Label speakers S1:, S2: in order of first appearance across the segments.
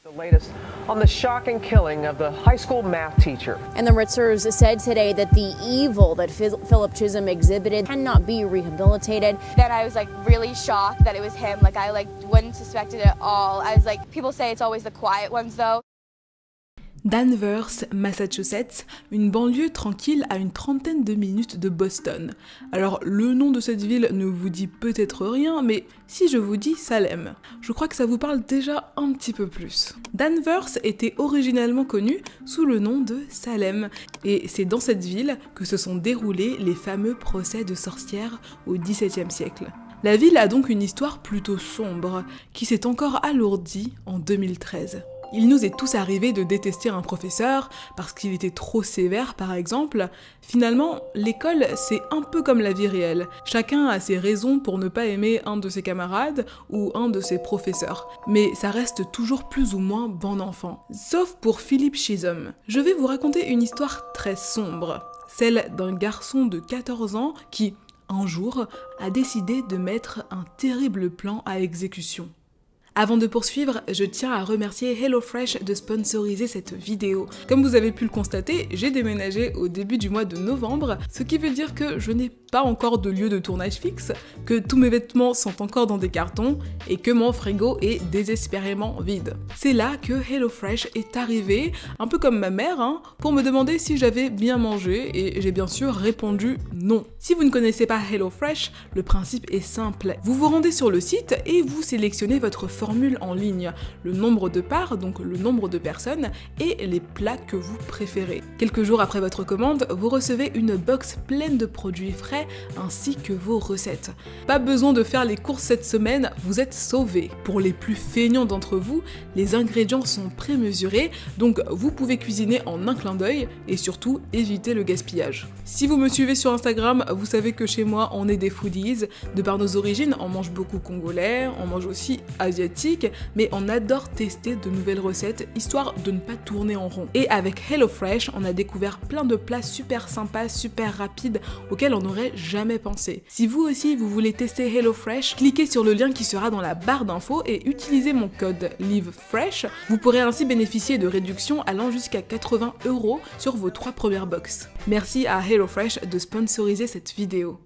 S1: The latest on the shocking killing of the high school math teacher.
S2: And the Ritzers said today that the evil that Philip Chisholm exhibited cannot be rehabilitated.
S3: Then I was really shocked that it was him. I wouldn't suspect it at all. I was people say it's always the quiet ones though.
S4: Danvers, Massachusetts, une banlieue tranquille à une trentaine de minutes de Boston. Alors, le nom de cette ville ne vous dit peut-être rien, mais si je vous dis Salem, je crois que ça vous parle déjà un petit peu plus. Danvers était originellement connu sous le nom de Salem, et c'est dans cette ville que se sont déroulés les fameux procès de sorcières au XVIIe siècle. La ville a donc une histoire plutôt sombre, qui s'est encore alourdie en 2013. Il nous est tous arrivé de détester un professeur parce qu'il était trop sévère par exemple. Finalement, l'école c'est un peu comme la vie réelle. Chacun a ses raisons pour ne pas aimer un de ses camarades ou un de ses professeurs. Mais ça reste toujours plus ou moins bon enfant. Sauf pour Philip Chisholm. Je vais vous raconter une histoire très sombre. Celle d'un garçon de 14 ans qui, un jour, a décidé de mettre un terrible plan à exécution. Avant de poursuivre, je tiens à remercier HelloFresh de sponsoriser cette vidéo. Comme vous avez pu le constater, j'ai déménagé au début du mois de novembre, ce qui veut dire que je n'ai pas encore de lieu de tournage fixe, que tous mes vêtements sont encore dans des cartons et que mon frigo est désespérément vide. C'est là que HelloFresh est arrivé, un peu comme ma mère, pour me demander si j'avais bien mangé et j'ai bien sûr répondu non. Si vous ne connaissez pas HelloFresh, le principe est simple. Vous vous rendez sur le site et vous sélectionnez votre formule en ligne, le nombre de parts, donc le nombre de personnes, et les plats que vous préférez. Quelques jours après votre commande, vous recevez une box pleine de produits frais ainsi que vos recettes. Pas besoin de faire les courses cette semaine, vous êtes sauvés. Pour les plus feignants d'entre vous, les ingrédients sont prémesurés, donc vous pouvez cuisiner en un clin d'œil et surtout éviter le gaspillage. Si vous me suivez sur Instagram, vous savez que chez moi on est des foodies. De par nos origines, on mange beaucoup congolais, on mange aussi asiatique, mais on adore tester de nouvelles recettes histoire de ne pas tourner en rond. Et avec HelloFresh, on a découvert plein de plats super sympas, super rapides auxquels on n'aurait jamais pensé. Si vous aussi vous voulez tester HelloFresh, cliquez sur le lien qui sera dans la barre d'infos et utilisez mon code LIVEFRESH. Vous pourrez ainsi bénéficier de réductions allant jusqu'à 80 € sur vos 3 premières box. Merci à HelloFresh de sponsoriser cette vidéo.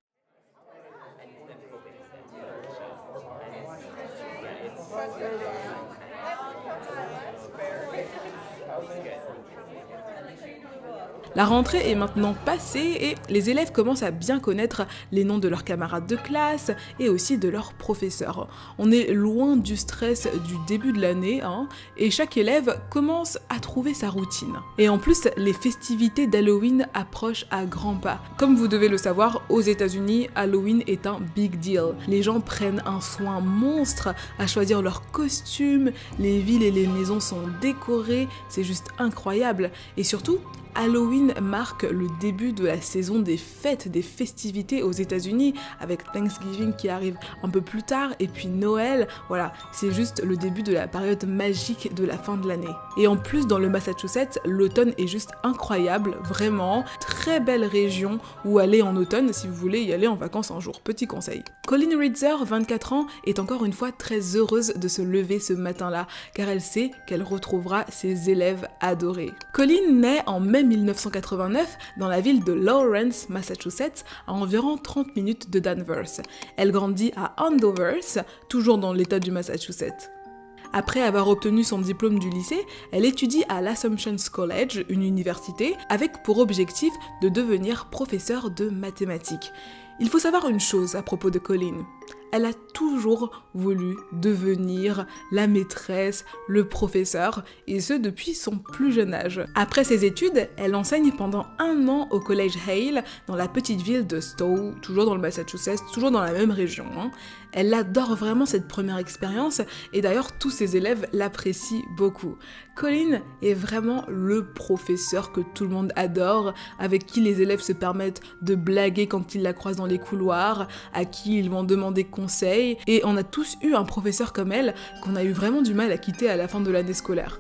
S4: La rentrée est maintenant passée et les élèves commencent à bien connaître les noms de leurs camarades de classe et aussi de leurs professeurs. On est loin du stress du début de l'année et chaque élève commence à trouver sa routine. Et en plus, les festivités d'Halloween approchent à grands pas. Comme vous devez le savoir, aux États-Unis, Halloween est un big deal. Les gens prennent un soin monstre à choisir leurs costumes, les villes et les maisons sont décorées, c'est juste incroyable. Et surtout, Halloween marque le début de la saison des fêtes, des festivités aux États-Unis, avec Thanksgiving qui arrive un peu plus tard, et puis Noël, voilà, c'est juste le début de la période magique de la fin de l'année. Et en plus, dans le Massachusetts, l'automne est juste incroyable, vraiment, très belle région où aller en automne si vous voulez y aller en vacances un jour, petit conseil. Colleen Ritzer, 24 ans, est encore une fois très heureuse de se lever ce matin-là, car elle sait qu'elle retrouvera ses élèves adorés. Colleen naît en mai 1989 dans la ville de Lawrence, Massachusetts, à environ 30 minutes de Danvers. Elle grandit à Andover, toujours dans l'état du Massachusetts. Après avoir obtenu son diplôme du lycée, elle étudie à l'Assumption College, une université, avec pour objectif de devenir professeure de mathématiques. Il faut savoir une chose à propos de Colleen. Elle a toujours voulu devenir la maîtresse, le professeur, et ce depuis son plus jeune âge. Après ses études, elle enseigne pendant 1 an au collège Hale, dans la petite ville de Stowe, toujours dans le Massachusetts, toujours dans la même région. Elle adore vraiment cette première expérience, et d'ailleurs tous ses élèves l'apprécient beaucoup. Colleen est vraiment le professeur que tout le monde adore, avec qui les élèves se permettent de blaguer quand ils la croisent dans les couloirs, à qui ils vont demander conseil, et on a tous eu un professeur comme elle qu'on a eu vraiment du mal à quitter à la fin de l'année scolaire.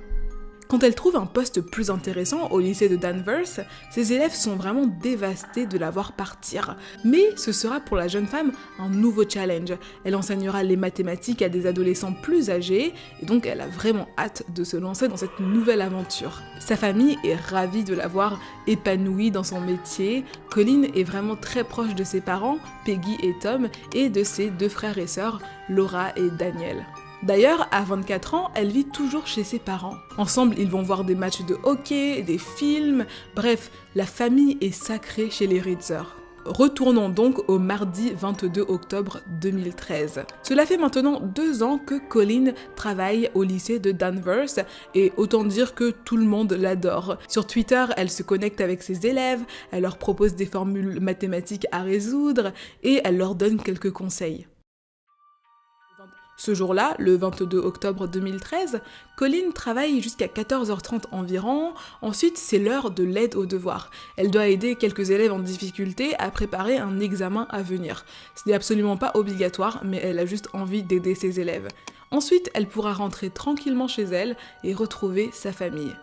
S4: Quand elle trouve un poste plus intéressant au lycée de Danvers, ses élèves sont vraiment dévastés de la voir partir. Mais ce sera pour la jeune femme un nouveau challenge. Elle enseignera les mathématiques à des adolescents plus âgés, et donc elle a vraiment hâte de se lancer dans cette nouvelle aventure. Sa famille est ravie de la voir épanouie dans son métier. Colin est vraiment très proche de ses parents, Peggy et Tom, et de ses 2 frères et sœurs, Laura et Daniel. D'ailleurs, à 24 ans, elle vit toujours chez ses parents. Ensemble, ils vont voir des matchs de hockey, des films, bref, la famille est sacrée chez les Ritzer. Retournons donc au mardi 22 octobre 2013. Cela fait maintenant 2 ans que Colin travaille au lycée de Danvers et autant dire que tout le monde l'adore. Sur Twitter, elle se connecte avec ses élèves, elle leur propose des formules mathématiques à résoudre et elle leur donne quelques conseils. Ce jour-là, le 22 octobre 2013, Colin travaille jusqu'à 14h30 environ, ensuite c'est l'heure de l'aide aux devoirs. Elle doit aider quelques élèves en difficulté à préparer un examen à venir. Ce n'est absolument pas obligatoire, mais elle a juste envie d'aider ses élèves. Ensuite, elle pourra rentrer tranquillement chez elle et retrouver sa famille.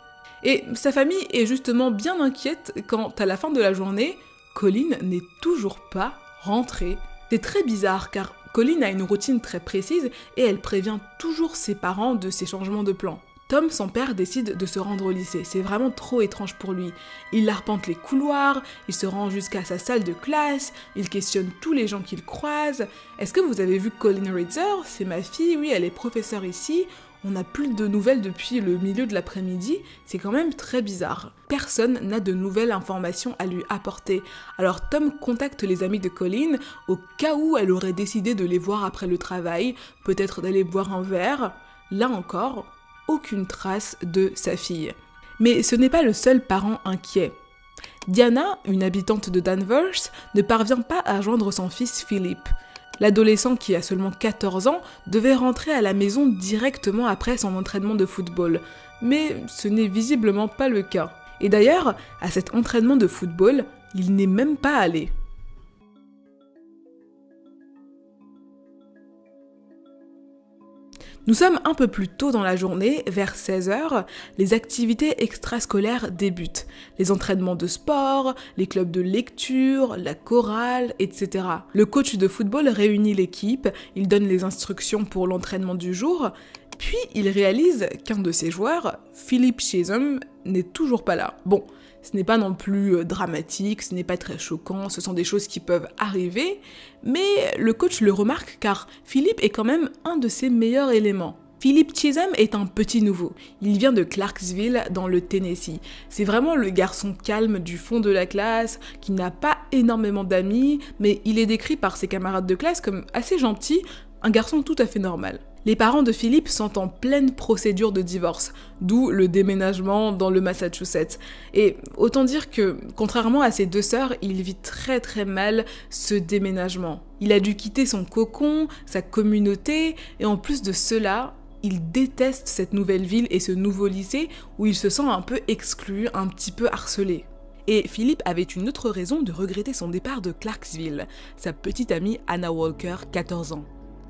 S4: Et sa famille est justement bien inquiète quand, à la fin de la journée, Colin n'est toujours pas rentrée. C'est très bizarre car Colin a une routine très précise et elle prévient toujours ses parents de ses changements de plan. Tom, son père, décide de se rendre au lycée. C'est vraiment trop étrange pour lui. Il arpente les couloirs, il se rend jusqu'à sa salle de classe, il questionne tous les gens qu'il croise. « Est-ce que vous avez vu Colin Ritzer? C'est ma fille, oui, elle est professeure ici. On n'a plus de nouvelles depuis le milieu de l'après-midi, c'est quand même très bizarre. » Personne n'a de nouvelles informations à lui apporter. Alors Tom contacte les amis de Colin au cas où elle aurait décidé de les voir après le travail, peut-être d'aller boire un verre. Là encore, aucune trace de sa fille. Mais ce n'est pas le seul parent inquiet. Diana, une habitante de Danvers, ne parvient pas à joindre son fils Philippe. L'adolescent qui a seulement 14 ans devait rentrer à la maison directement après son entraînement de football, mais ce n'est visiblement pas le cas. Et d'ailleurs, à cet entraînement de football, il n'est même pas allé. Nous sommes un peu plus tôt dans la journée, vers 16h, les activités extrascolaires débutent. Les entraînements de sport, les clubs de lecture, la chorale, etc. Le coach de football réunit l'équipe, il donne les instructions pour l'entraînement du jour, puis il réalise qu'un de ses joueurs, Philip Chisholm, n'est toujours pas là. Bon, ce n'est pas non plus dramatique, ce n'est pas très choquant, ce sont des choses qui peuvent arriver, mais le coach le remarque car Philip est quand même un de ses meilleurs éléments. Philip Chisholm est un petit nouveau. Il vient de Clarksville, dans le Tennessee. C'est vraiment le garçon calme du fond de la classe, qui n'a pas énormément d'amis, mais il est décrit par ses camarades de classe comme assez gentil, un garçon tout à fait normal. Les parents de Philippe sont en pleine procédure de divorce, d'où le déménagement dans le Massachusetts. Et autant dire que, contrairement à ses 2 sœurs, il vit très très mal ce déménagement. Il a dû quitter son cocon, sa communauté, et en plus de cela, il déteste cette nouvelle ville et ce nouveau lycée où il se sent un peu exclu, un petit peu harcelé. Et Philippe avait une autre raison de regretter son départ de Clarksville, sa petite amie Anna Walker, 14 ans.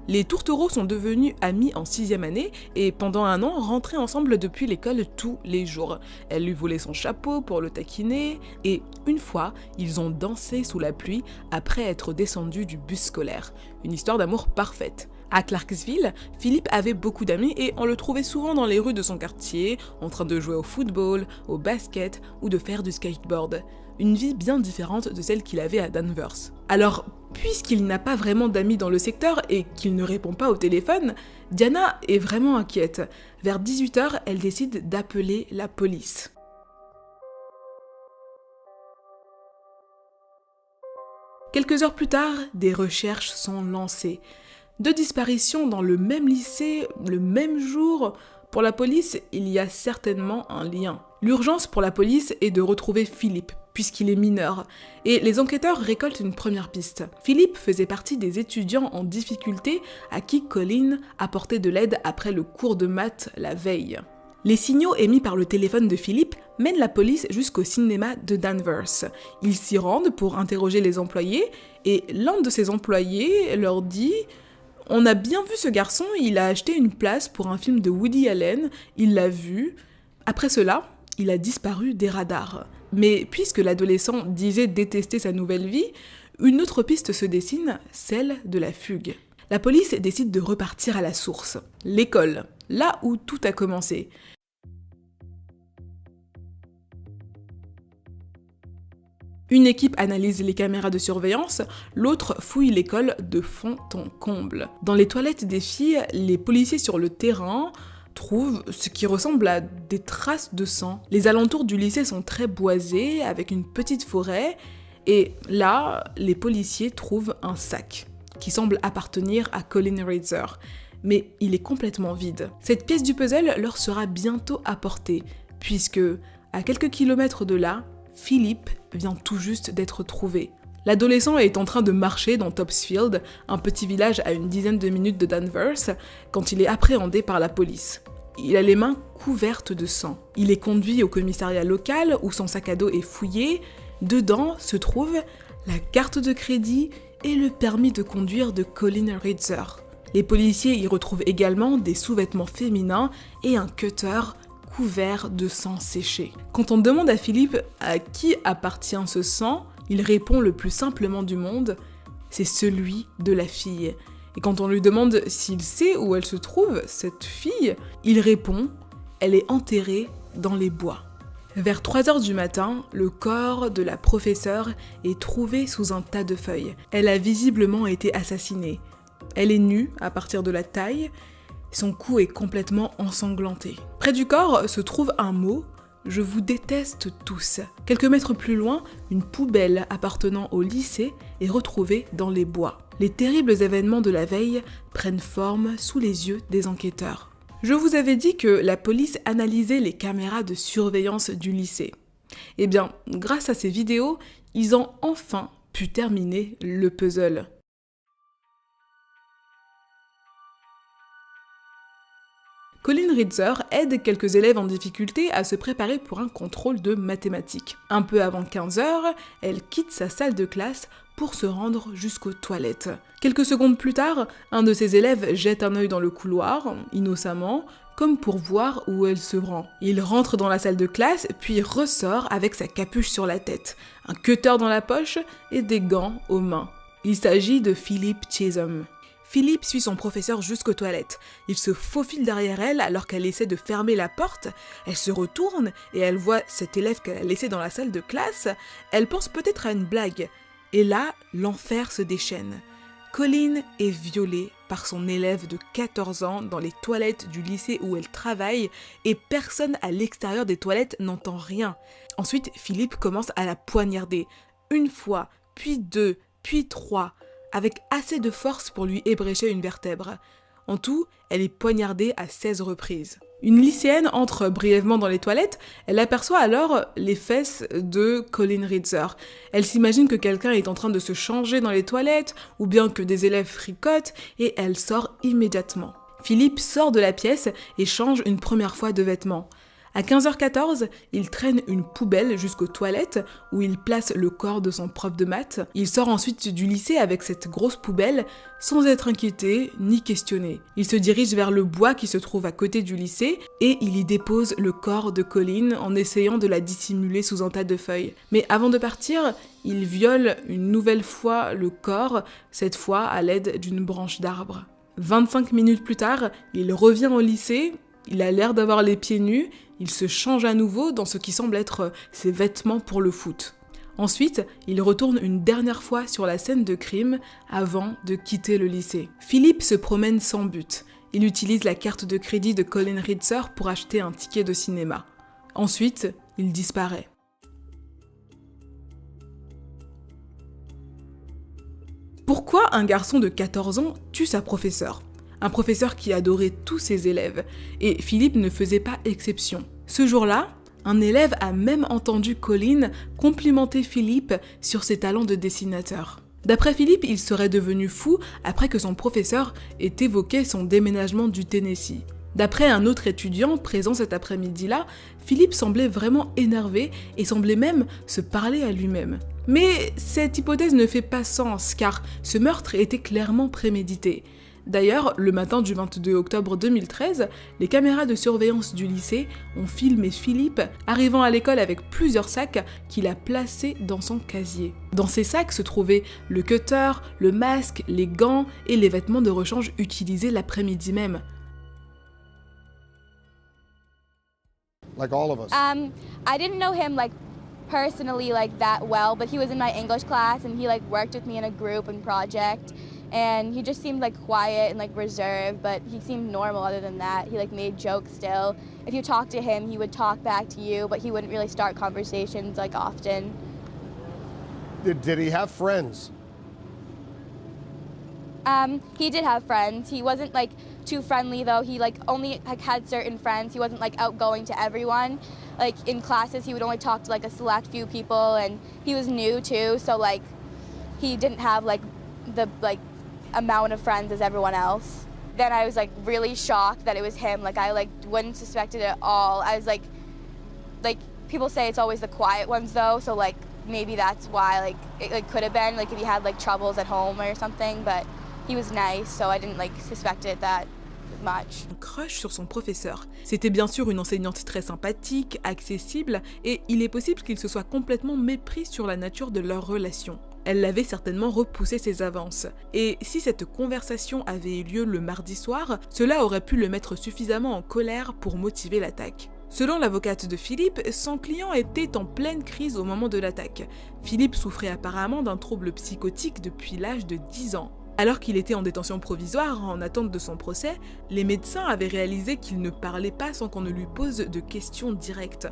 S4: Les tourtereaux sont devenus amis en 6e année et pendant 1 an rentraient ensemble depuis l'école tous les jours. Elle lui volait son chapeau pour le taquiner et une fois, ils ont dansé sous la pluie après être descendus du bus scolaire. Une histoire d'amour parfaite. À Clarksville, Philippe avait beaucoup d'amis et on le trouvait souvent dans les rues de son quartier, en train de jouer au football, au basket ou de faire du skateboard. Une vie bien différente de celle qu'il avait à Danvers. Alors, puisqu'il n'a pas vraiment d'amis dans le secteur et qu'il ne répond pas au téléphone, Diana est vraiment inquiète. Vers 18h, elle décide d'appeler la police. Quelques heures plus tard, des recherches sont lancées. 2 disparitions dans le même lycée, le même jour. Pour la police, il y a certainement un lien. L'urgence pour la police est de retrouver Philippe, puisqu'il est mineur, et les enquêteurs récoltent une première piste. Philippe faisait partie des étudiants en difficulté à qui Colin apportait de l'aide après le cours de maths la veille. Les signaux émis par le téléphone de Philippe mènent la police jusqu'au cinéma de Danvers. Ils s'y rendent pour interroger les employés, et l'un de ces employés leur dit « On a bien vu ce garçon, il a acheté une place pour un film de Woody Allen, il l'a vu. Après cela, il a disparu des radars. Mais puisque l'adolescent disait détester sa nouvelle vie, une autre piste se dessine, celle de la fugue. La police décide de repartir à la source, l'école, là où tout a commencé. Une équipe analyse les caméras de surveillance, l'autre fouille l'école de fond en comble. Dans les toilettes des filles, les policiers sur le terrain trouvent ce qui ressemble à des traces de sang. Les alentours du lycée sont très boisés, avec une petite forêt, et là, les policiers trouvent un sac qui semble appartenir à Colin Ritzer, mais il est complètement vide. Cette pièce du puzzle leur sera bientôt apportée, puisque, à quelques kilomètres de là, Philippe vient tout juste d'être trouvé. L'adolescent est en train de marcher dans Topsfield, un petit village à une dizaine de minutes de Danvers, quand il est appréhendé par la police. Il a les mains couvertes de sang. Il est conduit au commissariat local où son sac à dos est fouillé. Dedans se trouve la carte de crédit et le permis de conduire de Colin Ritzer. Les policiers y retrouvent également des sous-vêtements féminins et un cutter couvert de sang séché. Quand on demande à Philippe à qui appartient ce sang, il répond le plus simplement du monde, c'est celui de la fille. Et quand on lui demande s'il sait où elle se trouve, cette fille, il répond, elle est enterrée dans les bois. Vers 3h du matin, le corps de la professeure est trouvé sous un tas de feuilles. Elle a visiblement été assassinée. Elle est nue à partir de la taille, son cou est complètement ensanglanté. Près du corps se trouve un mot, « Je vous déteste tous ». Quelques mètres plus loin, une poubelle appartenant au lycée est retrouvée dans les bois. Les terribles événements de la veille prennent forme sous les yeux des enquêteurs. Je vous avais dit que la police analysait les caméras de surveillance du lycée. Eh bien, grâce à ces vidéos, ils ont enfin pu terminer le puzzle. Colin Ritzer aide quelques élèves en difficulté à se préparer pour un contrôle de mathématiques. Un peu avant 15h, elle quitte sa salle de classe pour se rendre jusqu'aux toilettes. Quelques secondes plus tard, un de ses élèves jette un œil dans le couloir, innocemment, comme pour voir où elle se rend. Il rentre dans la salle de classe, puis ressort avec sa capuche sur la tête, un cutter dans la poche et des gants aux mains. Il s'agit de Philip Chisholm. Philippe suit son professeur jusqu'aux toilettes. Il se faufile derrière elle alors qu'elle essaie de fermer la porte. Elle se retourne et elle voit cet élève qu'elle a laissé dans la salle de classe. Elle pense peut-être à une blague. Et là, l'enfer se déchaîne. Colin est violée par son élève de 14 ans dans les toilettes du lycée où elle travaille et personne à l'extérieur des toilettes n'entend rien. Ensuite, Philippe commence à la poignarder. Une fois, puis deux, puis trois, avec assez de force pour lui ébrécher une vertèbre. En tout, elle est poignardée à 16 reprises. Une lycéenne entre brièvement dans les toilettes, elle aperçoit alors les fesses de Colin Ritzer. Elle s'imagine que quelqu'un est en train de se changer dans les toilettes, ou bien que des élèves fricotent, et elle sort immédiatement. Philippe sort de la pièce et change une première fois de vêtements. À 15h14, il traîne une poubelle jusqu'aux toilettes où il place le corps de son prof de maths. Il sort ensuite du lycée avec cette grosse poubelle sans être inquiété ni questionné. Il se dirige vers le bois qui se trouve à côté du lycée et il y dépose le corps de Colin en essayant de la dissimuler sous un tas de feuilles. Mais avant de partir, il viole une nouvelle fois le corps, cette fois à l'aide d'une branche d'arbre. 25 minutes plus tard, il revient au lycée. Il a l'air d'avoir les pieds nus, il se change à nouveau dans ce qui semble être ses vêtements pour le foot. Ensuite, il retourne une dernière fois sur la scène de crime avant de quitter le lycée. Philippe se promène sans but. Il utilise la carte de crédit de Colin Ritzer pour acheter un ticket de cinéma. Ensuite, il disparaît. Pourquoi un garçon de 14 ans tue sa professeure ? Un professeur qui adorait tous ses élèves, et Philippe ne faisait pas exception. Ce jour-là, un élève a même entendu Colin complimenter Philippe sur ses talents de dessinateur. D'après Philippe, il serait devenu fou après que son professeur ait évoqué son déménagement du Tennessee. D'après un autre étudiant présent cet après-midi-là, Philippe semblait vraiment énervé et semblait même se parler à lui-même. Mais cette hypothèse ne fait pas sens car ce meurtre était clairement prémédité. D'ailleurs, le matin du 22 octobre 2013, les caméras de surveillance du lycée ont filmé Philippe arrivant à l'école avec plusieurs sacs qu'il a placés dans son casier. Dans ces sacs se trouvaient le cutter, le masque, les gants et les vêtements de rechange utilisés l'après-midi même.
S5: Like all of us.
S3: I didn't know him like personally like that well, but he was in my English class and he like worked with me in a group and project, and he just seemed like quiet and like reserved, but he seemed normal other than that. He like made jokes still. If you talk to him, he would talk back to you, but he wouldn't really start conversations like often.
S5: Did he have friends?
S3: He did have friends. He wasn't like too friendly though. He like only like had certain friends. He wasn't like outgoing to everyone. Like in classes, he would only talk to like a select few people, and he was new too, so like he didn't have like the like amount of friends as everyone else. Then I was like really shocked that it was him. Like I like wouldn't suspect it at all. I was like people say it's always the quiet ones though, so like maybe that's why like it like could have been like if he had like troubles at home or something, but he was nice, so I didn't like suspect it that much.
S4: Un crush sur son professeur. C'était bien sûr une enseignante très sympathique, accessible, et il est possible qu'il se soit complètement mépris sur la nature de leur relation. Elle l'avait certainement repoussé ses avances. Et si cette conversation avait eu lieu le mardi soir, cela aurait pu le mettre suffisamment en colère pour motiver l'attaque. Selon l'avocate de Philippe, son client était en pleine crise au moment de l'attaque. Philippe souffrait apparemment d'un trouble psychotique depuis l'âge de 10 ans. Alors qu'il était en détention provisoire, en attente de son procès, les médecins avaient réalisé qu'il ne parlait pas sans qu'on ne lui pose de questions directes.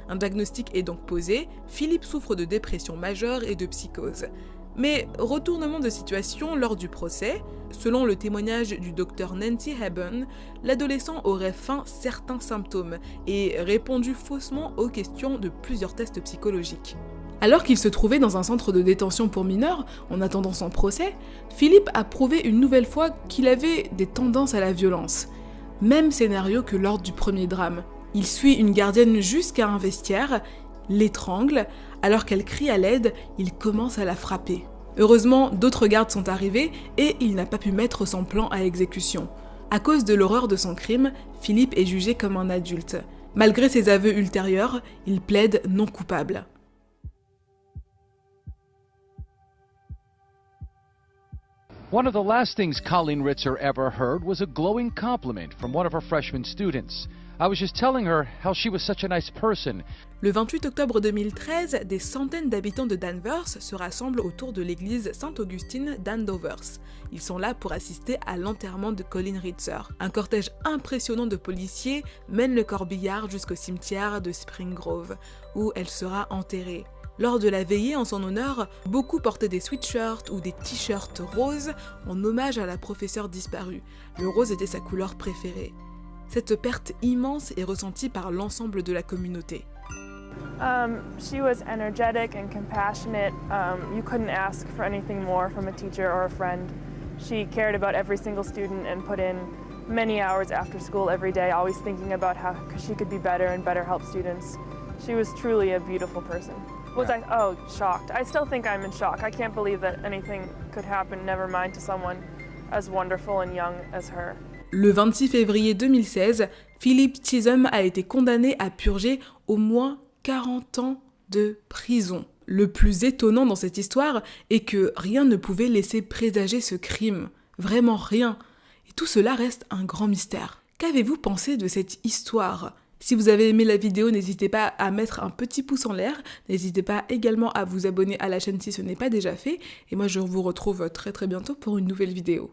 S4: Un diagnostic est donc posé, Philippe souffre de dépression majeure et de psychose. Mais retournement de situation lors du procès, selon le témoignage du docteur Nancy Haben, l'adolescent aurait feint certains symptômes et répondu faussement aux questions de plusieurs tests psychologiques. Alors qu'il se trouvait dans un centre de détention pour mineurs, en attendant son procès, Philippe a prouvé une nouvelle fois qu'il avait des tendances à la violence. Même scénario que lors du premier drame. Il suit une gardienne jusqu'à un vestiaire, l'étrangle, alors qu'elle crie à l'aide, il commence à la frapper. Heureusement, d'autres gardes sont arrivés et il n'a pas pu mettre son plan à exécution. À cause de l'horreur de son crime, Philippe est jugé comme un adulte. Malgré ses aveux ultérieurs, il plaide non coupable.
S6: One of the last things Colleen Ritzer ever heard was a glowing compliment from one of her freshman students. I was just telling her how she was such a nice person.
S4: Le 28 octobre 2013, des centaines d'habitants de Danvers se rassemblent autour de l'église Saint-Augustine d'Andover. Ils sont là pour assister à l'enterrement de Colleen Ritzer. Un cortège impressionnant de policiers mène le corbillard jusqu'au cimetière de Spring Grove, où elle sera enterrée. Lors de la veillée en son honneur, beaucoup portaient des sweatshirts ou des t-shirts roses en hommage à la professeure disparue. Le rose était sa couleur préférée. Cette perte immense est ressentie par l'ensemble de la communauté.
S7: She was energetic and compassionate. You couldn't ask for anything more from a teacher or a friend. She cared about every single student and put in many hours after school every day, always thinking about how she could be better and better help students. She was truly a beautiful person. Was I? Oh, shocked. I still think I'm in shock. I can't believe that anything could happen, never mind to someone as wonderful and young as her.
S4: Le 26 février 2016, Philip Chisholm a été condamné à purger au moins 40 ans de prison. Le plus étonnant dans cette histoire est que rien ne pouvait laisser présager ce crime. Vraiment rien. Et tout cela reste un grand mystère. Qu'avez-vous pensé de cette histoire ? Si vous avez aimé la vidéo, n'hésitez pas à mettre un petit pouce en l'air. N'hésitez pas également à vous abonner à la chaîne si ce n'est pas déjà fait. Et moi, je vous retrouve très très bientôt pour une nouvelle vidéo.